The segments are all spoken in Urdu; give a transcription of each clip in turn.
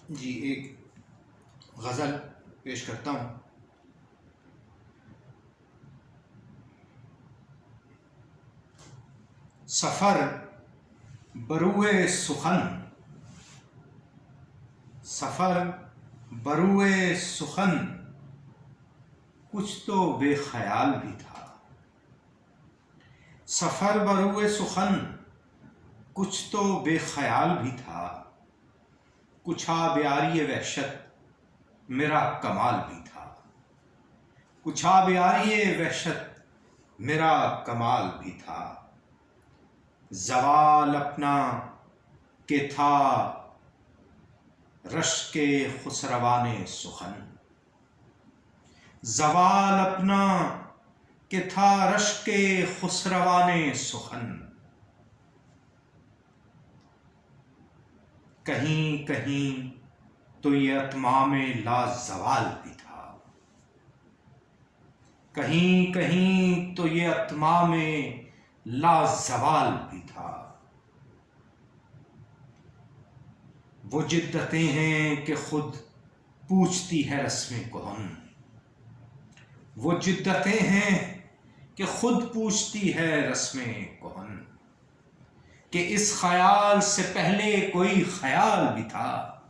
جی ایک غزل پیش کرتا ہوں۔ سفر بروئے سخن، سفر بروئے سخن، کچھ تو بے خیال بھی تھا۔ سفر بروئے سخن، کچھ تو بے خیال بھی تھا۔ کچھ آبیاری وحشت میرا کمال بھی تھا۔ کچھ آبیاری وحشت میرا کمال بھی تھا۔ زوال اپنا کہ تھا رشک خسروان سخن، زوال اپنا کہ تھا رشک خسروان سخن۔ کہیں کہیں تو یہ اتمام لا زوال بھی تھا، کہیں کہیں تو یہ اتمام لا زوال بھی تھا۔ وہ جدتیں ہیں کہ خود پوچھتی ہے رسم کہن، وہ جدتیں ہیں کہ خود پوچھتی ہے رسم کہن، کہ اس خیال سے پہلے کوئی خیال بھی تھا۔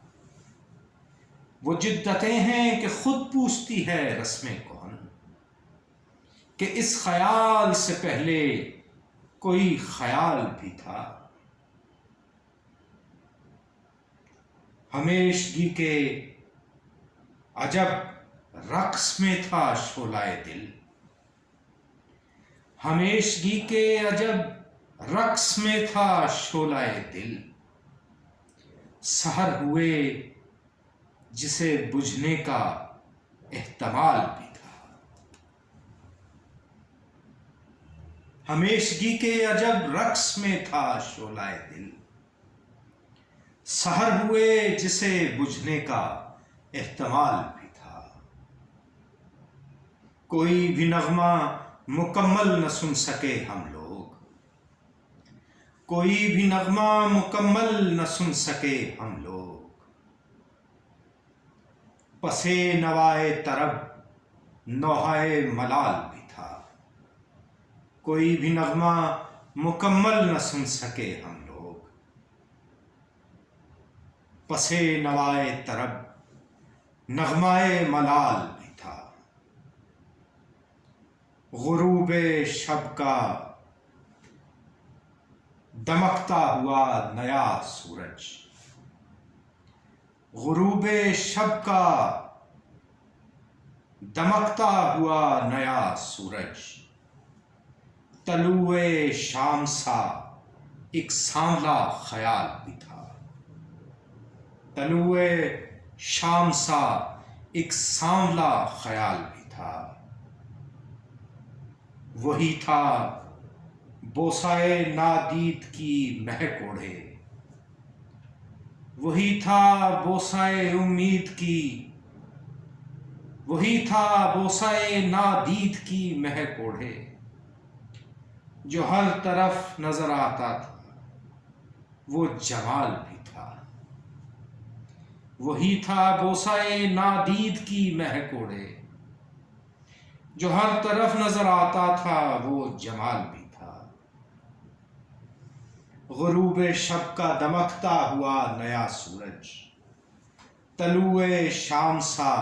وہ جدتیں ہیں کہ خود پوچھتی ہے رسم کہن، کہ اس خیال سے پہلے کوئی خیال بھی تھا۔ ہمیشگی کے عجب رقص میں تھا شعلہ دل، ہمیشگی کے عجب رقص میں تھا شعلہ دل۔ سحر ہوئے جسے بجھنے کا احتمال بھی تھا، ہمیشگی کے عجب رقص میں تھا شعلہ دل۔ سحر ہوئے جسے بجھنے کا احتمال بھی تھا۔ کوئی بھی نغمہ مکمل نہ سن سکے ہم لوگ، کوئی بھی نغمہ مکمل نہ سن سکے ہم لوگ۔ پسِ نوائے طرب نوحۂ ملال بھی تھا، کوئی بھی نغمہ مکمل نہ سن سکے ہم لوگ۔ پسِ نوائے طرب نغمۂ ملال بھی تھا۔ غروب شب کا دمکتا ہوا نیا سورج، غروب شب کا دمکتا ہوا نیا سورج۔ طلوع شام سا ایک سانولا خیال بھی تھا، طلوع شام سا ایک سانولا خیال بھی تھا۔ وہی تھا بوسۂ نادید کی مہک اوڑھے، وہی تھا بوسۂ امید کی، وہی تھا بوسۂ نادید کی مہک اوڑھے، جو ہر طرف نظر آتا تھا وہ جمال بھی تھا۔ وہی تھا بوسۂ نادید کی مہک اوڑھے، جو ہر طرف نظر آتا تھا وہ جمال بھی تھا۔ غروب شب کا دمکتا ہوا نیا سورج، طلوع شام سا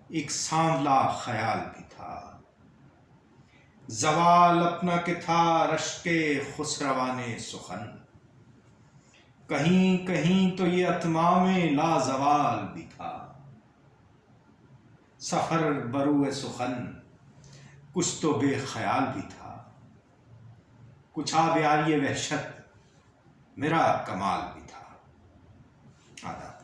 ایک سانولا خیال بھی تھا۔ زوال اپنا کہ تھا رشک خسروان سخن، کہیں کہیں تو یہ اتمام لا زوال بھی تھا۔ سفر بروئے سخن، کچھ تو بے خیال بھی تھا۔ کچھ آبیاری وحشت میرا کمال بھی تھا۔ آداب۔